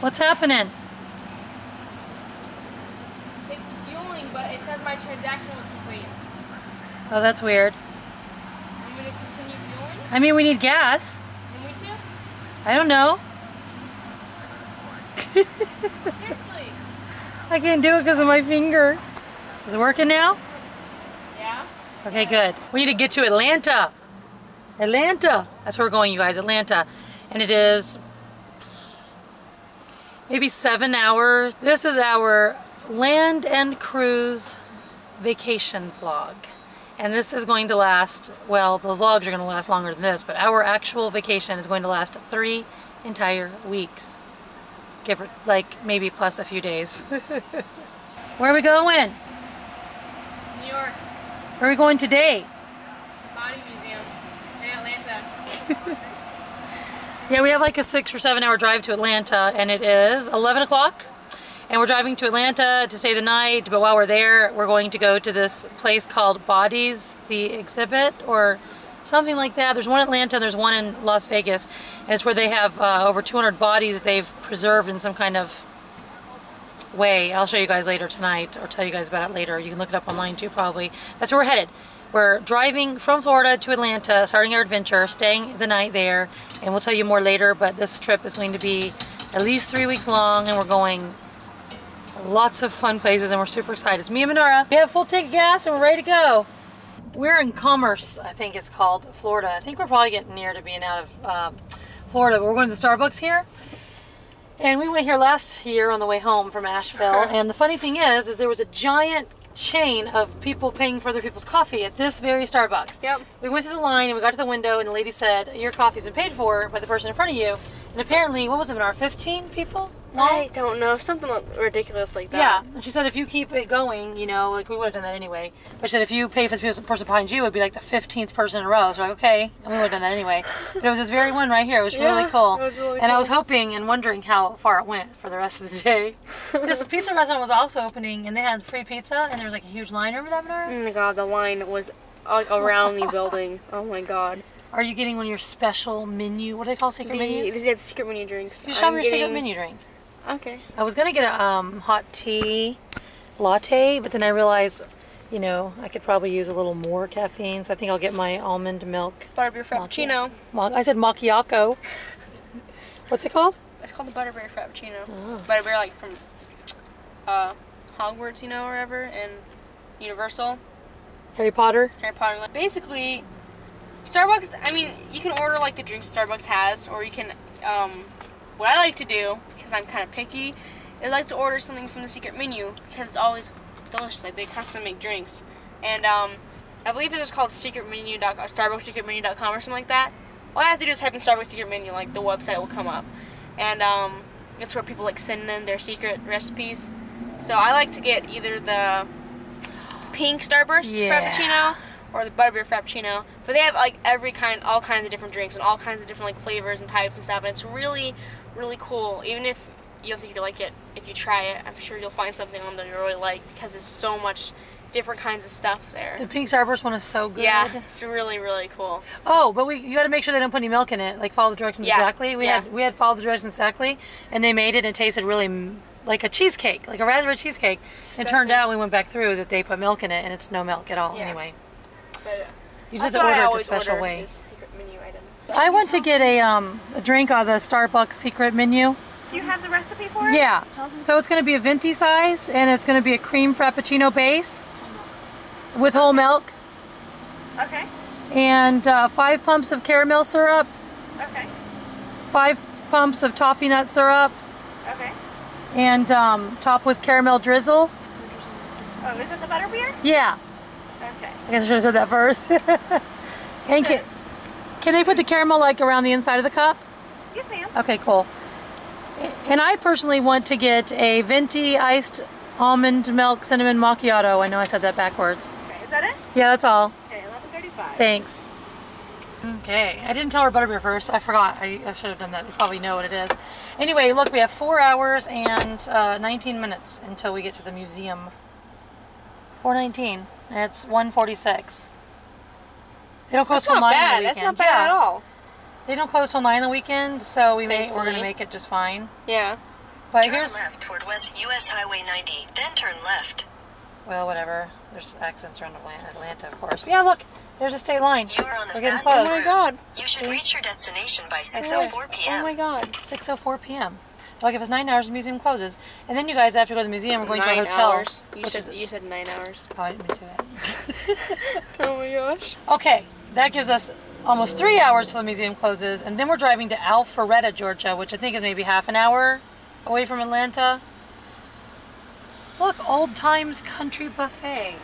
What's happening? It's fueling, but it says my transaction was complete. Oh, that's weird. I'm going to continue fueling? I mean, we need gas. And we too? I don't know. Seriously? I can't do it because of my finger. Is it working now? Yeah. Okay, good. We need to get to Atlanta. Atlanta. That's where we're going, you guys. Atlanta. And it is maybe 7 hours. This is our land and cruise vacation vlog. And this is going to last, well, the vlogs are going to last longer than this, but our actual vacation is going to last 3 entire weeks. Give or like maybe plus a few days. Where are we going? New York. Where are we going today? Body Museum in Atlanta. Yeah, we have like a 6 or 7 hour drive to Atlanta, and it is 11 o'clock. And we're driving to Atlanta to stay the night, but while we're there, we're going to go to this place called Bodies, the exhibit, or something like that. There's one in Atlanta and there's one in Las Vegas, and it's where they have over 200 bodies that they've preserved in some kind of way. I'll show you guys later tonight, or tell you guys about it later. You can look it up online too, probably. That's where we're headed. We're driving from Florida to Atlanta, starting our adventure, staying the night there, and we'll tell you more later, but this trip is going to be at least 3 weeks long, and we're going lots of fun places, and we're super excited. It's me and Manara. We have full tank of gas, and we're ready to go. We're in Commerce, I think it's called, Florida. I think we're probably getting near to being out of Florida, but we're going to the Starbucks here. And we went here last year on the way home from Asheville, and the funny thing is there was a giant chain of people paying for other people's coffee at this very Starbucks. Yep. We went through the line and we got to the window, and the lady said, your coffee's been paid for by the person in front of you. And apparently, what was it, our 15 people? long? I don't know, something ridiculous like that. Yeah, and she said if you keep it going, you know, like we would have done that anyway. But she said if you pay for the person behind you, it would be like the 15th person in a row. So we're like, okay, and we would have done that anyway. But it was this very one right here. It was really cool. It was really and cool. I was hoping and wondering how far it went for the rest of the day. This pizza restaurant was also opening, and they had free pizza, and there was like a huge line. Remember that, Manara? Oh my god, the line was like around the building. Oh my god. Are you getting one of your special menu? What do they call secret menus? These are the secret menu drinks. You show me your secret menu drink. Okay. I was gonna get a hot tea latte, but then I realized, you know, I could probably use a little more caffeine, so I think I'll get my almond milk. Butterbeer Frappuccino. I said macchiato. What's it called? It's called the Butterbeer Frappuccino. Oh. Butterbeer, like from Hogwarts, you know, or whatever, and Universal. Harry Potter. Harry Potter. Like, basically, Starbucks, I mean, you can order like the drinks Starbucks has, or you can, what I like to do, because I'm kind of picky, is I like to order something from the secret menu, because it's always delicious. Like, they custom make drinks. And I believe it's just called StarbucksSecretMenu.com or something like that. All I have to do is type in Starbucks secret menu, like the website will come up. And it's where people like send in their secret recipes. So I like to get either the pink Starburst Frappuccino or the Butterbeer Frappuccino. But they have like all kinds of different drinks and all kinds of different like flavors and types and stuff. And it's really, really cool. Even if you don't think you like it, if you try it, I'm sure you'll find something on there you really like, because there's so much different kinds of stuff there. The pink Starburst one is so good. Yeah, it's really, really cool. Oh, but you got to make sure they don't put any milk in it. Like follow the directions exactly. We had followed the directions exactly, and they made it. And it tasted really like a cheesecake, like a raspberry cheesecake. It turned out when we went back through that they put milk in it, and it's no milk at all. Anyway, but you just have to order it a special way. Secret menu items. I went to get a drink on the Starbucks secret menu. Do you have the recipe for it? Yeah. So it's going to be a venti size, and it's going to be a cream frappuccino base with whole milk. Okay. And 5 pumps of caramel syrup. Okay. 5 pumps of toffee nut syrup. Okay. And top with caramel drizzle. Oh, is it the butterbeer? Yeah. Okay. I guess I should have said that first. And can they put the caramel like around the inside of the cup? Yes, ma'am. Okay, cool. And I personally want to get a venti iced almond milk cinnamon macchiato. I know I said that backwards. Okay, is that it? Yeah, that's all. Okay, 11:35. Thanks. Okay, I didn't tell her butterbeer first. I forgot. I should have done that. You probably know what it is. Anyway, look, we have 4 hours and 19 minutes until we get to the museum. 4:19. And it's 1:46. They don't close till 9 on the weekend. That's not bad at all. They don't close till 9 on the weekend, so we're gonna make it just fine. Yeah. But Turn here's... left toward West US Highway 90, then turn left. Well, whatever. There's accidents around Atlanta, of course. But yeah, look. There's a state line. You are on the We're getting fastest close. Oh my god. You should See? reach your destination by Okay. 6:04 p.m. Oh my god. 6:04 p.m. Like if it's 9 hours, the museum closes. And then you guys, after you go to the museum, we're going to a 9 hotel. hours. You which said, is... you said 9 hours. Oh, I didn't mean to say that. Oh my gosh. Okay, that gives us almost 3 hours till the museum closes. And then we're driving to Alpharetta, Georgia, which I think is maybe half an hour away from Atlanta. Look, Old Times Country Buffet.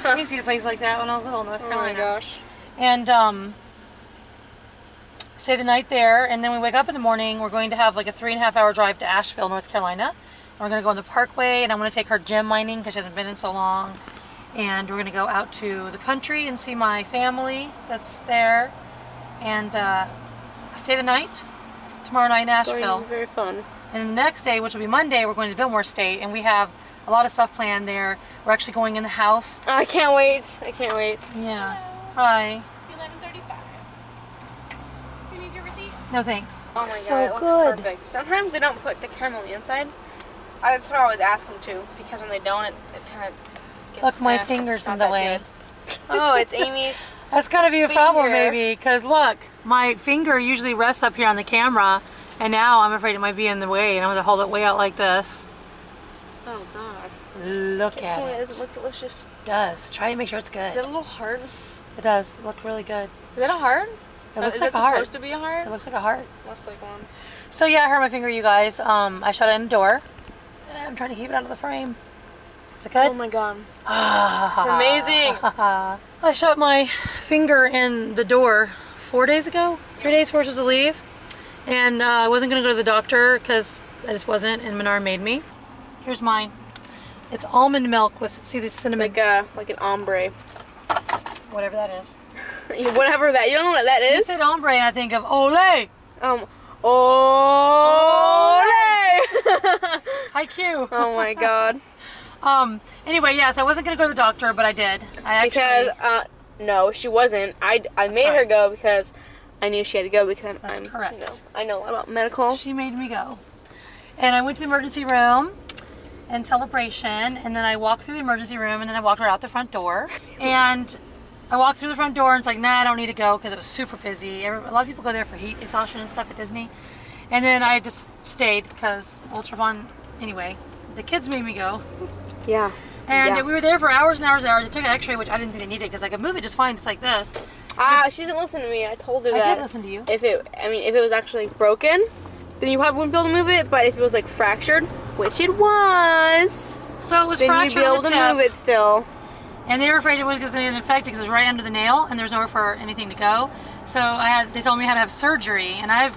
I used to eat a place like that when I was little in North Oh Carolina. my gosh. And stay the night there, and then we wake up in the morning. We're going to have like a 3.5 hour drive to Asheville, North Carolina. And we're going to go on the Parkway, and I'm going to take her gem mining because she hasn't been in so long. And we're going to go out to the country and see my family that's there, and stay the night tomorrow night in Asheville. Going to be very fun. And then the next day, which will be Monday, we're going to Biltmore State, and we have a lot of stuff planned there. We're actually going in the house. I can't wait. I can't wait. Yeah. Hi. 11:35. You need your receipt? No thanks. Oh my So god, it looks good. perfect. Sometimes they don't put the caramel on the inside. That's why I always ask them to, because when they don't, it kind of Look, my finger's in the way. Oh, it's Amy's. That's gotta be a problem, Finger. maybe, because look, my finger usually rests up here on the camera, and now I'm afraid it might be in the way, and I'm gonna hold it way out like this. Oh god. Look Tell at me, it. does it look delicious? It does. Try and make sure it's Is it a good. little hard? It does look really good. Is that a heart? It looks Is like it a heart. supposed to be a heart? It looks like a heart. Looks like one. So yeah, I hurt my finger, you guys. I shot it in the door. I'm trying to keep it out of the frame. Is it good? Oh my god. It's amazing. I shot my finger in the door 4 days ago. 3 days before I was supposed to leave. And I wasn't going to go to the doctor because I just wasn't, and Menard made me. Here's mine. It's almond milk with, see this It's cinnamon, like an ombre. whatever that is. Whatever that. You don't know what that You is? said ombre and I think of Olay. Ole! Hi, Q. Oh my god. Anyway, yeah, so I wasn't going to go to the doctor, but I did. I actually... Because, no, she wasn't. I made her right. go because I knew she had to go because That's I'm correct. You know, I know a lot about medical. She made me go. And I went to the emergency room in celebration, and then I walked through the emergency room, and then I walked her out the front door. And I walked through the front door, and it's like, nah, I don't need to go because it was super busy. A lot of people go there for heat exhaustion and stuff at Disney. And then I just stayed because ultra fun. Anyway, the kids made me go. Yeah. And Yeah. we were there for hours and hours and hours. I took an x-ray, which I didn't think they needed because I could move it just fine, just like this. She doesn't listen to me. I told her I that. did listen to you. If it was actually broken, then you probably wouldn't be able to move it. But if it was like fractured, which it was, So it was then you'd fractured be on able the to tip. move it still. And they were afraid it was going to infect because it was right under the nail and there was nowhere for anything to go. So they told me I had to have surgery, and I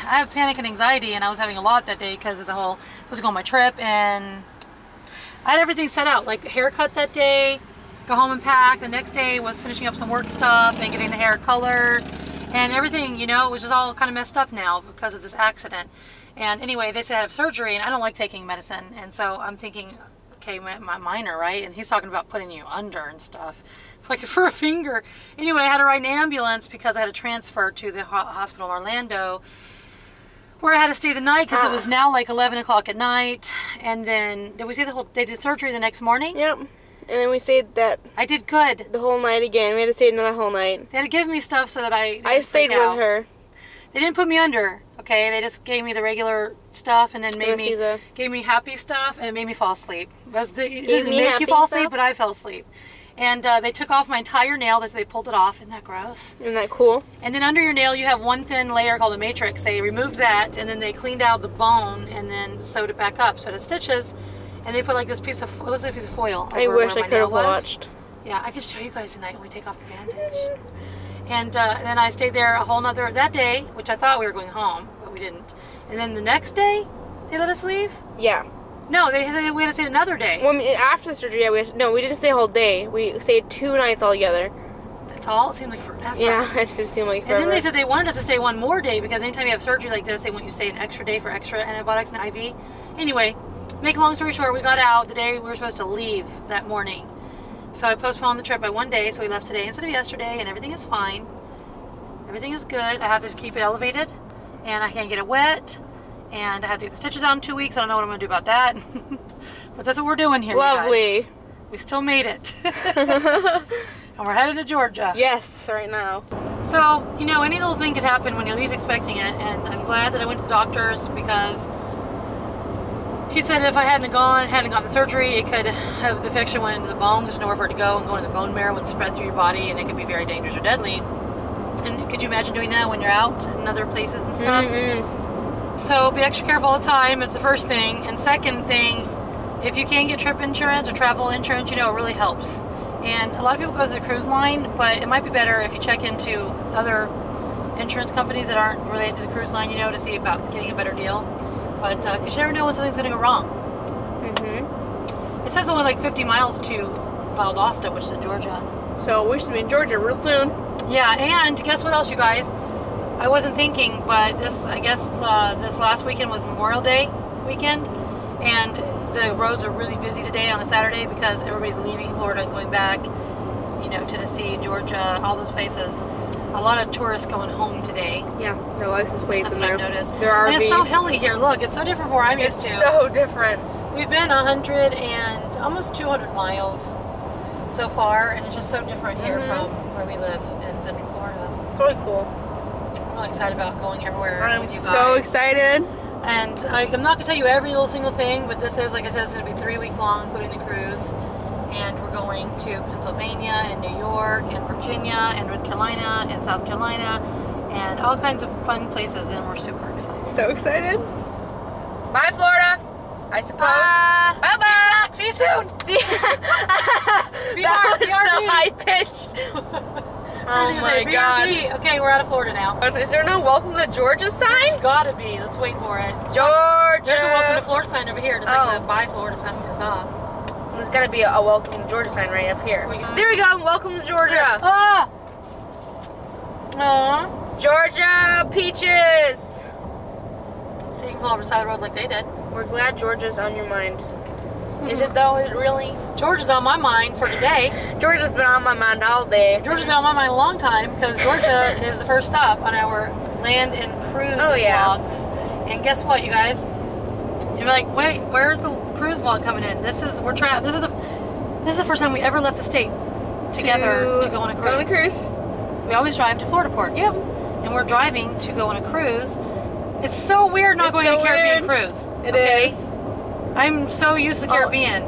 have panic and anxiety, and I was having a lot that day because of the whole, I was going on my trip, and I had everything set out, like the haircut that day, go home and pack. The next day was finishing up some work stuff and getting the hair colored and everything, you know, it was just all kind of messed up now because of this accident. And anyway, they said I have surgery, and I don't like taking medicine, and so I'm thinking, okay, my minor, right? And he's talking about putting you under and stuff. It's like for a finger. Anyway, I had to ride an ambulance because I had to transfer to the hospital in Orlando where I had to stay the night because it was now like 11 o'clock at night. And then, did we say they did surgery the next morning? Yep. And then we stayed that I did good. the whole night again. We had to stay another whole night. They had to give me stuff so that I stayed with her. They didn't put me under, okay? They just gave me the regular stuff and then Anesthesia. gave me happy stuff, and it made me fall asleep. It doesn't me make happy you fall stuff? asleep, but I fell asleep. And they took off my entire nail. They pulled it off. Isn't that gross? Isn't that cool? And then under your nail, you have one thin layer called a matrix. They removed that, and then they cleaned out the bone and then sewed it back up. So it had stitches, and they put like this piece of, it looks like a piece of foil. I over wish where I my could nail have was. watched. Yeah, I can show you guys tonight when we take off the bandage. And then I stayed there a whole nother, that day, which I thought we were going home, but we didn't. And then the next day, they let us leave? Yeah. No, we had to stay another day. Well, I mean, after the surgery, yeah, we didn't stay a whole day. We stayed 2 nights all together. That's all? It seemed like forever. Yeah, it just seemed like forever. And then they said they wanted us to stay one more day because anytime you have surgery like this, they want you to stay an extra day for extra antibiotics and IV. Anyway, make a long story short, we got out the day we were supposed to leave that morning. So I postponed the trip by 1 day, so we left today instead of yesterday, and everything is fine. Everything is good. I have to keep it elevated, and I can't get it wet. and I had to get the stitches out in 2 weeks. I don't know what I'm gonna do about that. But that's what we're doing here. Lovely. You guys. We still made it. And we're headed to Georgia. Yes, right now. So, you know, any little thing could happen when you're least expecting it, and I'm glad that I went to the doctors because he said if I hadn't gone the surgery, it could have the infection went into the bone. There's nowhere for it to go, and going to the bone marrow would spread through your body, and it could be very dangerous or deadly. And could you imagine doing that when you're out in other places and stuff? So be extra careful all the time. It's the first thing. And second thing, if you can get trip insurance or travel insurance, you know, it really helps. And a lot of people go to the cruise line, but it might be better if you check into other insurance companies that aren't related to the cruise line, you know, to see about getting a better deal. But because you never know when something's going to go wrong. It says only like 50 miles to Valdosta, which is in Georgia. So we should be in Georgia real soon. Yeah, and guess what else, you guys? I wasn't thinking, but I guess this last weekend was Memorial Day weekend, and the roads are really busy today on a Saturday because everybody's leaving Florida and going back, you know, Tennessee, Georgia, all those places. A lot of tourists going home today. Yeah, their license plates. That's what I've noticed. There are. And it's so hilly here. Look, it's so different from where I'm used to. It's so different. We've been 100 and almost 200 miles so far, and it's just so different here from where we live in Central Florida. It's really cool. I'm really excited about going everywhere with you guys. I'm so excited. And I'm not going to tell you every little single thing, but this is, like I said, it's going to be 3 weeks long, including the cruise. And we're going to Pennsylvania and New York and Virginia and North Carolina and South Carolina and all kinds of fun places, and we're super excited. So excited. Bye, Florida. I suppose. Bye-bye. See you soon. See That was so high-pitched. Oh my god. Okay, we're out of Florida now. Is there no welcome to Georgia sign? There's gotta be. Let's wait for it. Georgia. There's a welcome to Florida sign over here, just like the bye Florida sign we saw. There's gotta be a welcome to Georgia sign right up here. There we go. Welcome to Georgia. Ah! Aww. Georgia peaches. So you can pull over the side of the road like they did. We're glad Georgia's on your mind. Is it though? Is it really? Georgia's on my mind for today. Georgia's been on my mind all day. Georgia's been on my mind a long time because Georgia is the first stop on our land and cruise vlogs. And guess what, you guys? You're like, wait, where's the cruise vlog coming in? This is the first time we ever left the state together to go on a cruise. Go on a cruise. We always drive to Florida ports. Yep. And we're driving to go on a cruise. It's so weird not going on a Caribbean cruise. It is. I'm so used to the Caribbean.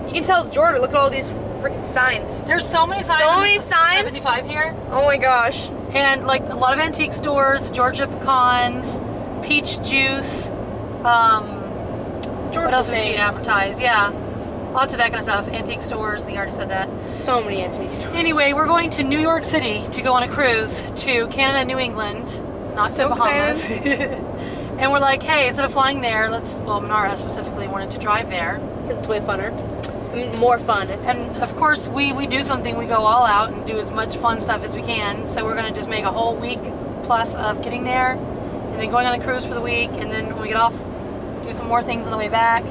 You can tell it's Georgia. Look at all these freaking signs. There's so many signs. So many signs. 75 here. Oh my gosh. And like a lot of antique stores, Georgia pecans, peach juice. What else have we seen advertised? Yeah. Lots of that kind of stuff. Antique stores. I think I already said that. So many antique stores. Anyway, we're going to New York City to go on a cruise to Canada, New England, not to Bahamas. And we're like, hey, instead of flying there, Manara specifically wanted to drive there. Because it's way funner. More fun. And of course, we do something, we go all out and do as much fun stuff as we can. So we're going to just make a whole week plus of getting there, and then going on the cruise for the week, and then when we get off, do some more things on the way back.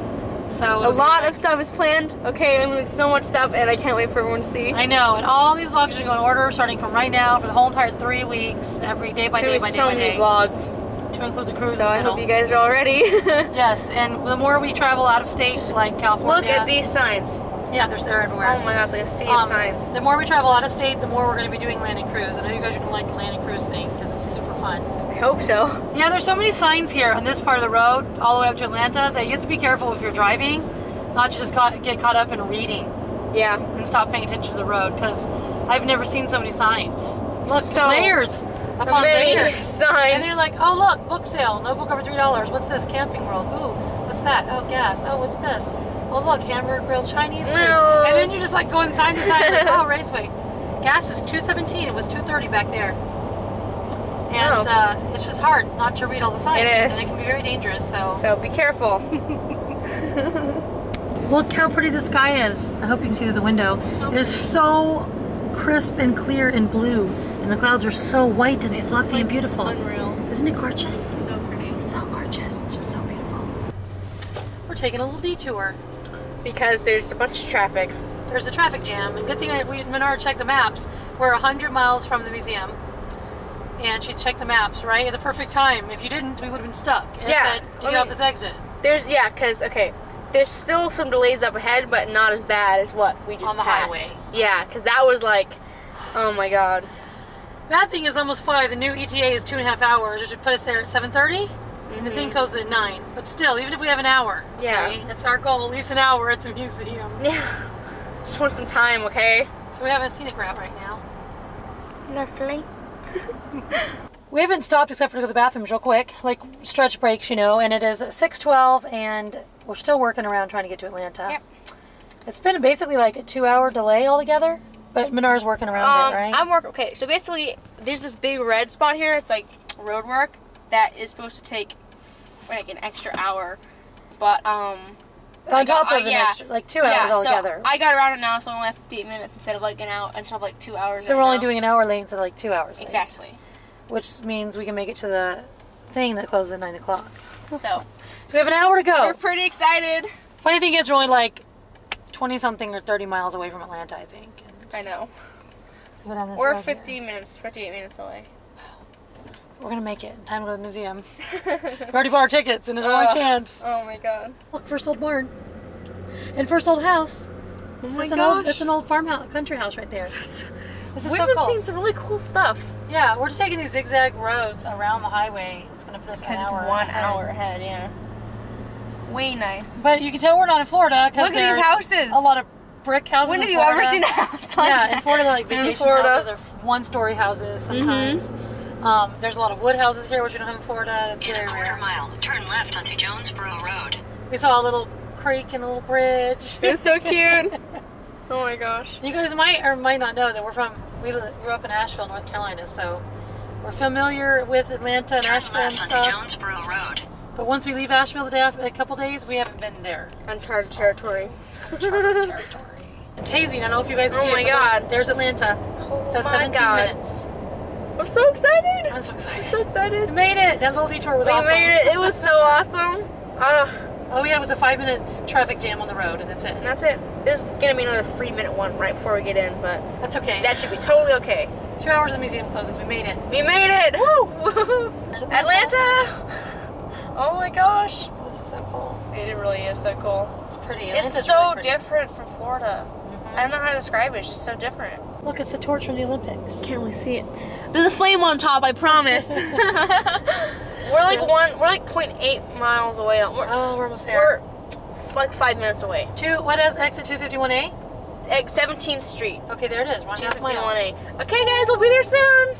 So a lot of stuff is planned. Okay, I'm doing so much stuff, and I can't wait for everyone to see. I know, and all these vlogs are going to go in order, starting from right now for the whole entire 3 weeks, every day by day by day by day. So many vlogs. To include the cruise. So I hope you guys are all ready. Yes, and the more we travel out of state, like California. Look at these signs. Yeah, they're everywhere. Oh my god, like a sea of signs. The more we travel out of state, the more we're going to be doing land and cruise. I know you guys are going to like the land and cruise thing because it's super fun. I hope so. Yeah, there's so many signs here on this part of the road, all the way up to Atlanta, that you have to be careful if you're driving, not to just get caught up in reading. Yeah. And stop paying attention to the road, because I've never seen so many signs. Look, layers upon layers. Signs. And they're like, oh look, book sale, no book over $3. What's this? Camping World. Ooh, what's that? Oh, gas. Oh, what's this? Oh look, hamburger grilled Chinese food. No. And then you're just like going sign to sign, like, oh, Raceway. Gas is $2.17. It was $2.30 back there. And it's just hard not to read all the signs. It is. And it can be very dangerous. So be careful. Look how pretty the sky is. I hope you can see through the window. It is so crisp and clear and blue. And the clouds are so white and fluffy and beautiful. Unreal. Isn't it gorgeous? So pretty. So gorgeous. It's just so beautiful. We're taking a little detour. Because there's a bunch of traffic. There's a traffic jam. And good thing we Menard checked the maps. We're 100 miles from the museum. and she checked the maps, right? At the perfect time. If you didn't, we would have been stuck. And Yeah. it said, to get off this exit. Because, okay, there's still some delays up ahead, but not as bad as what we just On the passed. highway. Yeah, because that was like, oh my god. Bad thing is almost 5. The new ETA is 2.5 hours, which would put us there at 7:30. And the thing closes at 9. But still, even if we have an hour, Yeah. okay, that's our goal, at least an hour at the museum. Yeah. Just want some time, okay? So we have a scenic route right now. Lovely. We haven't stopped except for to go to the bathrooms real quick, like stretch breaks, you know, and it is 6:12 and we're still working around trying to get to Atlanta. Yep. It's been basically like a 2-hour delay altogether, but Minar's working around it, right? I'm working, okay, so basically, there's this big red spot here, it's like road work, that is supposed to take like an extra hour, but, On top of an extra, like 2 hours altogether. So I got around it now, so I only have 58 minutes instead of like an hour, instead of like 2 hours. So we're only doing an hour late instead of like 2 hours late. Exactly. Which means we can make it to the thing that closes at 9 o'clock. So we have an hour to go. we're pretty excited. Funny thing is, we're only like 20-something or 30 miles away from Atlanta, I think. And I know. go down this We're road 58 minutes away. We're gonna make it. Time to go to the museum. We already bought our tickets, and there's only a chance. Oh my god. Look, first old barn. And first old house. Oh my That's an old farmhouse, country house right there. This is We've so been cool. seeing some really cool stuff. Yeah, we're just taking these zigzag roads around the highway. It's gonna put us an Because hour it's 1 ahead. hour ahead, yeah. Way nice. But you can tell we're not in Florida because Look at these houses. a lot of brick houses. When in have you Florida. ever seen a house like Yeah, that? in Florida, like In vacation Florida. houses or one-story houses sometimes. There's a lot of wood houses here, which we don't have in Florida. That's In very a quarter rare. mile, turn left onto Jonesboro Road. We saw a little creek and a little bridge. It was so cute. Oh my gosh. You guys might or might not know that we grew up in Asheville, North Carolina, so we're familiar with Atlanta and Turn Asheville and left onto stuff. Jonesboro Road. But once we leave Asheville the day after, a couple days, we haven't been there. Uncharted territory. Uncharted territory. It's hazing. I don't know if you guys see Oh it. my but god. look, there's Atlanta. It says my 17 God. minutes. I'm so excited. I'm so excited. I'm so excited. We made it. That little detour was We awesome. made it. It was so awesome. Oh yeah, it was a 5-minute traffic jam on the road, and that's it. And that's it. This is gonna be another 3-minute one right before we get in, but That's okay. that should be totally okay. 2 hours the museum closes. We made it. We made it! Woo! Atlanta! Oh my gosh. This is so cool. It really is so cool. It's pretty. It's Atlanta's so really pretty. different from Florida. I don't know how to describe it. It's just so different. Look, it's the torch from the Olympics. Can't really see it. There's a flame on top, I promise. We're like 0.8 miles away. We're almost there. We're like 5 minutes away. What is exit 251A? At 17th Street. Okay, there it is. 1.5 miles. 251A. Okay, guys, we'll be there soon.